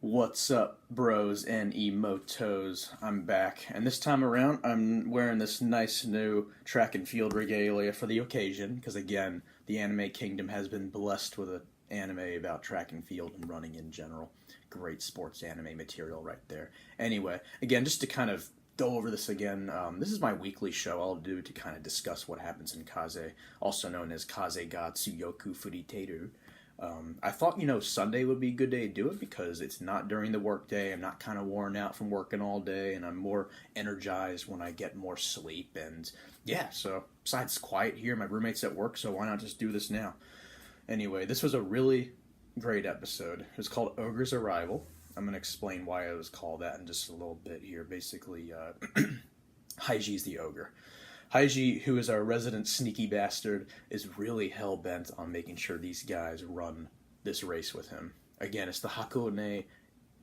What's up, bros and emotos? I'm back, and this time around, I'm wearing this nice new track and field regalia for the occasion, because again, the anime kingdom has been blessed with an anime about track and field and running in general. Great sports anime material right there. Anyway, again, just to kind of go over this again, this is my weekly show I'll do to kind of discuss what happens in Kaze, also known as Kaze ga Tsuyoku Fuiteiru. I thought, Sunday would be a good day to do it because it's not during the workday. I'm not kind of worn out from working all day, and I'm more energized when I get more sleep. And yeah, so besides it's quiet here, my roommate's at work, so why not just do this now? Anyway, this was a really great episode. It was called Ogre's Arrival. I'm going to explain why it was called that in just a little bit here. Basically, Haiji's the ogre. Haiji, who is our resident sneaky bastard, is really hell-bent on making sure these guys run this race with him. Again, it's the Hakone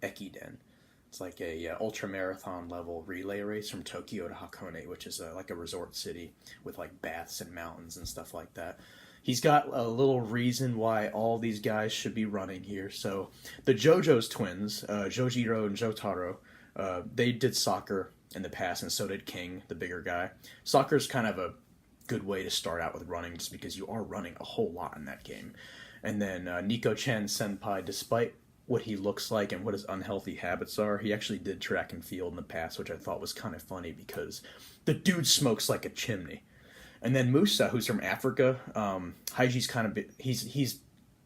Ekiden. It's like a ultra-marathon level relay race from Tokyo to Hakone, which is like a resort city with like baths and mountains and stuff like that. He's got a little reason why all these guys should be running here. So the JoJo's twins, Jojiro and Jotaro, they did soccer in the past, and so did King, the bigger guy. Soccer's kind of a good way to start out with running, just because you are running a whole lot in that game. And then Nico-chan Senpai, despite what he looks like and what his unhealthy habits are, he actually did track and field in the past, which I thought was kind of funny because the dude smokes like a chimney. And then Musa, who's from Africa, Haiji's kind of, he's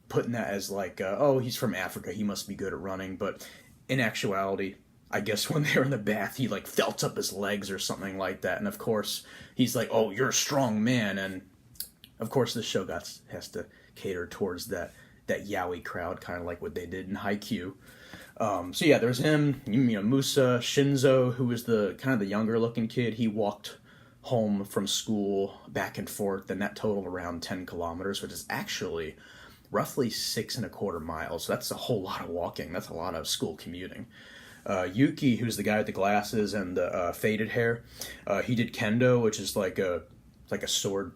putting that as like, oh, he's from Africa, he must be good at running, but in actuality, I guess when they were in the bath, he like felt up his legs or something like that. And of course, he's like, oh, you're a strong man. And of course, this show has to cater towards that yaoi crowd, kind of like what they did in Haikyuu. So yeah, there's him, Musa, Shinzo, who was the kind of the younger looking kid. He walked home from school back and forth, and that totaled around 10 kilometers, which is actually roughly 6.25 miles. So that's a whole lot of walking. That's a lot of school commuting. Yuki, who's the guy with the glasses and the faded hair, he did kendo, which is like a sword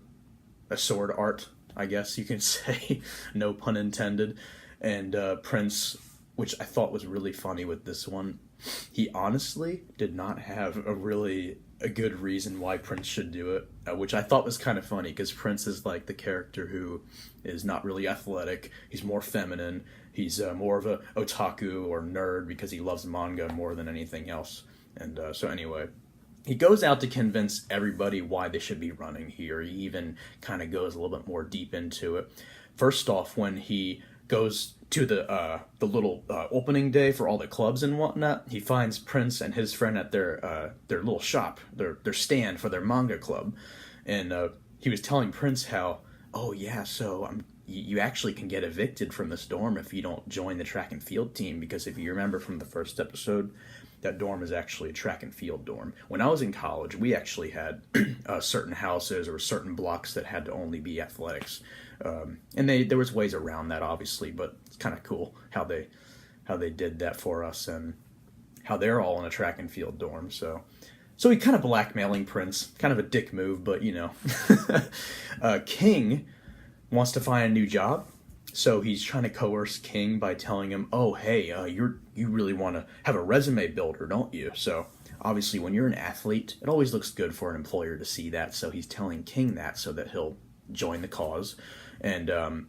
art, I guess you can say, no pun intended. And Prince, which I thought was really funny with this one, he honestly did not have a good reason why Prince should do it, which I thought was kind of funny because Prince is like the character who is not really athletic. He's more feminine. He's more of a otaku or nerd because he loves manga more than anything else. And so anyway, he goes out to convince everybody why they should be running here. He even kind of goes a little bit more deep into it. First off, when he goes to the little opening day for all the clubs and whatnot, he finds Prince and his friend at their little shop, their stand for their manga club, and he was telling Prince how, oh yeah, so you actually can get evicted from this dorm if you don't join the track and field team, because if you remember from the first episode, that dorm is actually a track and field dorm. When I was in college, we actually had certain houses or certain blocks that had to only be athletics. And there was ways around that, obviously, but it's kind of cool how they did that for us and how they're all in a track and field dorm. So he kind of blackmailing Prince, kind of a dick move, but King wants to find a new job. So he's trying to coerce King by telling him, oh, hey, you really want to have a resume builder, don't you? So obviously when you're an athlete, it always looks good for an employer to see that. So he's telling King that so that he'll join the cause. And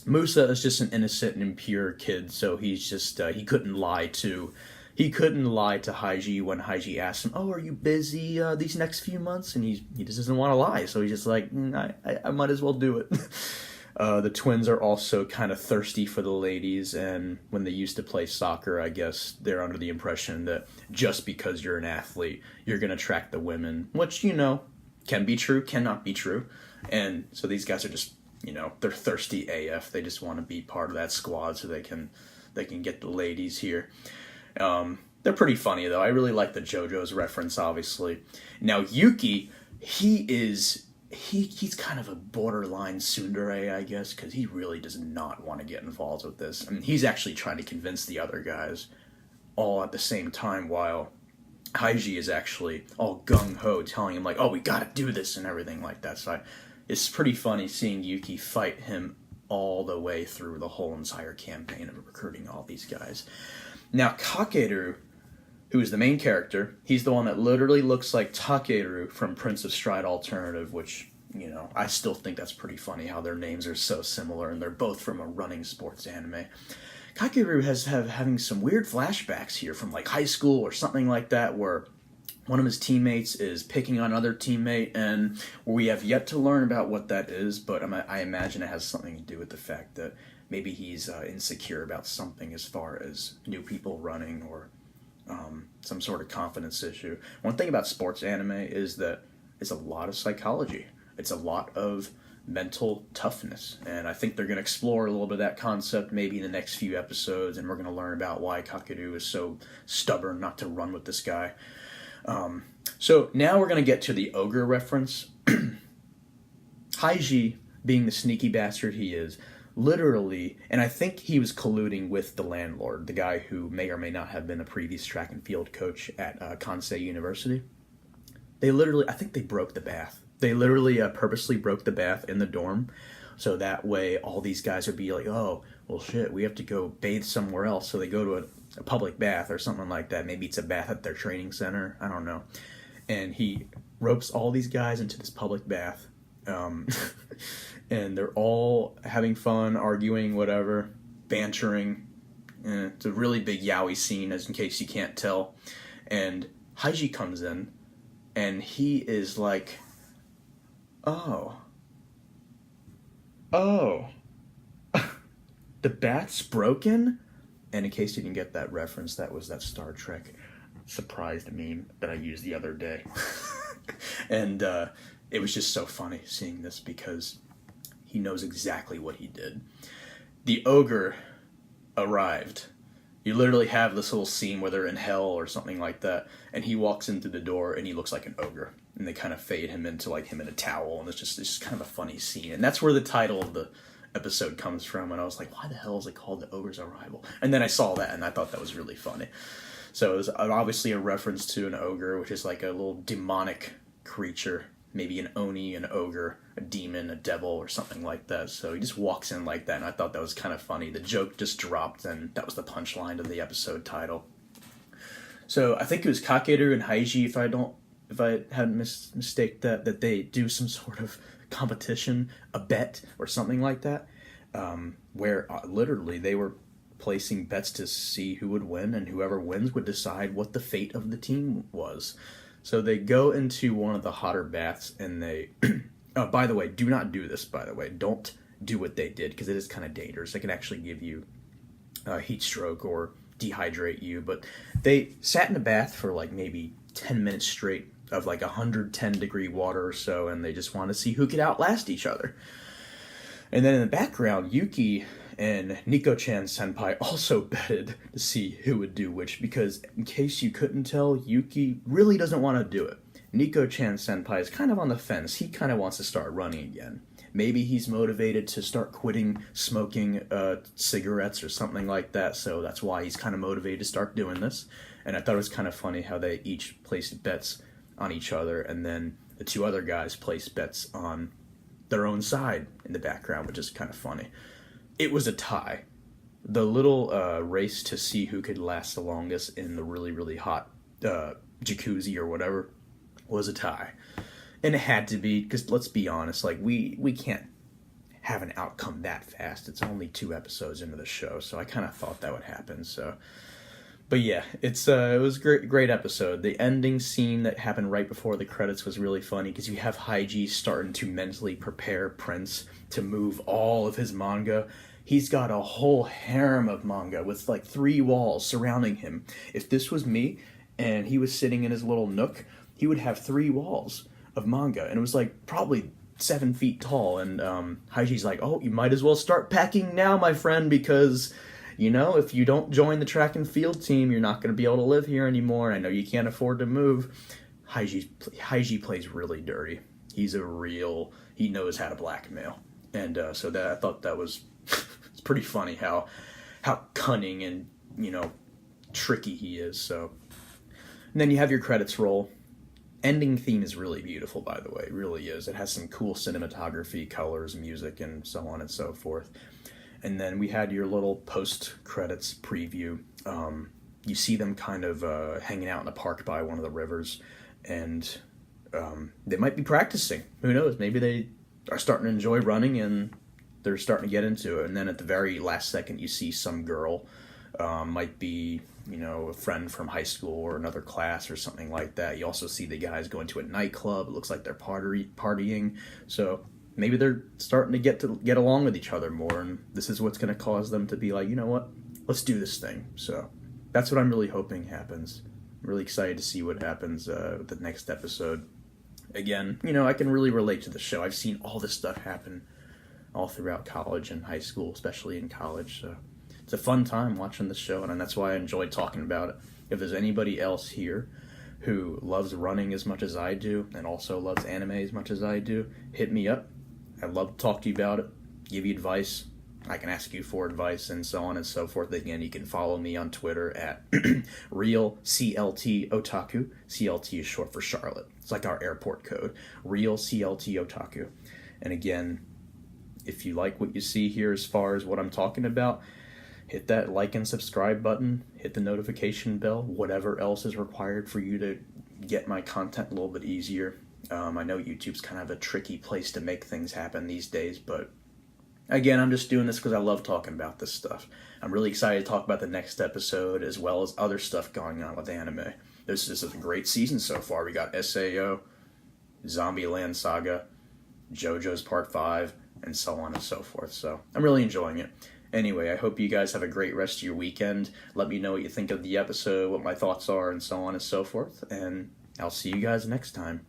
Musa is just an innocent and impure kid, so he's just, he couldn't lie to Haiji when Haiji asked him, oh, are you busy these next few months? And he just doesn't want to lie, so he's just like, I might as well do it. The twins are also kind of thirsty for the ladies, and when they used to play soccer, I guess they're under the impression that just because you're an athlete, you're going to attract the women, which, can be true, cannot be true. And so these guys are just, they're thirsty AF. They just want to be part of that squad so they can get the ladies here. They're pretty funny, though. I really like the JoJo's reference, obviously. Now, Yuki, he's kind of a borderline tsundere, I guess, because he really does not want to get involved with this. I mean, he's actually trying to convince the other guys all at the same time, while Haiji is actually all gung-ho, telling him, like, oh, we gotta do this and everything like that. So it's pretty funny seeing Yuki fight him all the way through the whole entire campaign of recruiting all these guys. Now, Kakeru, who is the main character, he's the one that literally looks like Takeru from Prince of Stride Alternative, which, you know, I still think that's pretty funny how their names are so similar, and they're both from a running sports anime. Kakeru has having some weird flashbacks here from, like, high school or something like that, where one of his teammates is picking on another teammate, and we have yet to learn about what that is, but I imagine it has something to do with the fact that maybe he's insecure about something as far as new people running or some sort of confidence issue. One thing about sports anime is that it's a lot of psychology. It's a lot of mental toughness, and I think they're going to explore a little bit of that concept maybe in the next few episodes, and we're going to learn about why Kakeru is so stubborn not to run with this guy. So now we're going to get to the Ogre reference. Haiji, being the sneaky bastard he is, literally, and I think he was colluding with the landlord, the guy who may or may not have been a previous track and field coach at Kaze University. They literally, I think they broke the bath. They literally purposely broke the bath in the dorm, so that way all these guys would be like, oh, well shit, we have to go bathe somewhere else, so they go to a public bath or something like that. Maybe it's a bath at their training center, I don't know. And he ropes all these guys into this public bath, and they're all having fun, arguing, whatever, bantering. It's a really big yaoi scene, as in case you can't tell. And Haiji comes in, and he is like, oh, the bath's broken? And in case you didn't get that reference, that was that Star Trek surprised meme that I used the other day. And it was just so funny seeing this because he knows exactly what he did. The Ogre arrived. You literally have this little scene where they're in hell or something like that, and he walks in through the door and he looks like an ogre. And they kind of fade him into like him in a towel, and it's just kind of a funny scene. And that's where the title of the episode comes from, and I was like, why the hell is it called The Ogre's Arrival? And then I saw that, and I thought that was really funny. So it was obviously a reference to an ogre, which is like a little demonic creature, maybe an oni, an ogre, a demon, a devil, or something like that. So he just walks in like that, and I thought that was kind of funny. The joke just dropped, and that was the punchline of the episode title. So I think it was Kakeru and Haiji, if I hadn't mistaked that they do some sort of competition, a bet, or something like that, where literally they were placing bets to see who would win, and whoever wins would decide what the fate of the team was. So they go into one of the hotter baths, and they... oh, by the way, do not do this, by the way. Don't do what they did, because it is kind of dangerous. It can actually give you a heat stroke or dehydrate you. But they sat in a bath for like maybe 10 minutes straight of like 110-degree water or so, and they just wanted to see who could outlast each other. And then in the background, Yuki and Nico-chan senpai also betted to see who would do which, because in case you couldn't tell, Yuki really doesn't want to do it. Nico-chan senpai is kind of on the fence. He kind of wants to start running again. Maybe he's motivated to start quitting smoking cigarettes or something like that, so that's why he's kind of motivated to start doing this. And I thought it was kind of funny how they each placed bets on each other, and then the two other guys placed bets on their own side in the background, which is kind of funny. It was a tie. The little race to see who could last the longest in the really, really hot jacuzzi or whatever was a tie. And it had to be, because let's be honest, like we can't have an outcome that fast. It's only 2 episodes into the show, so I kind of thought that would happen. So, but yeah, it was a great episode. The ending scene that happened right before the credits was really funny, because you have Haiji starting to mentally prepare Prince to move all of his manga. He's got a whole harem of manga with like 3 walls surrounding him. If this was me and he was sitting in his little nook, he would have 3 walls of manga, and it was like probably 7 feet tall. And Haiji's like, oh, you might as well start packing now, my friend, because, you know, if you don't join the track and field team, you're not going to be able to live here anymore. I know you can't afford to move. Haiji plays really dirty. He knows how to blackmail. And so that I thought that was it's pretty funny how cunning and, you know, tricky he is. So, and then you have your credits roll. Ending theme is really beautiful, by the way. It really is. It has some cool cinematography, colors, music, and so on and so forth. And then we had your little post-credits preview. you see them kind of hanging out in the park by one of the rivers, and they might be practicing. Who knows? Maybe they are starting to enjoy running and they're starting to get into it. And then at the very last second, you see some girl, might be, a friend from high school or another class or something like that. You also see the guys going to a nightclub. It looks like they're partying. So maybe they're starting to get along with each other more, and this is what's going to cause them to be like, you know what, let's do this thing. So that's what I'm really hoping happens. I'm really excited to see what happens with the next episode. Again, I can really relate to the show. I've seen all this stuff happen all throughout college and high school, especially in college. So it's a fun time watching the show, and that's why I enjoy talking about it. If there's anybody else here who loves running as much as I do and also loves anime as much as I do, hit me up. I'd love to talk to you about it, give you advice. I can ask you for advice and so on and so forth. Again, you can follow me on Twitter at real CLT Otaku. CLT is short for Charlotte. It's like our airport code. Real CLT Otaku. And again, if you like what you see here as far as what I'm talking about, hit that like and subscribe button. Hit the notification bell. Whatever else is required for you to get my content a little bit easier. I know YouTube's kind of a tricky place to make things happen these days, but again, I'm just doing this because I love talking about this stuff. I'm really excited to talk about the next episode as well as other stuff going on with anime. This is a great season so far. We got SAO, Zombieland Saga, JoJo's Part 5, and so on and so forth. So I'm really enjoying it. Anyway, I hope you guys have a great rest of your weekend. Let me know what you think of the episode, what my thoughts are, and so on and so forth. And I'll see you guys next time.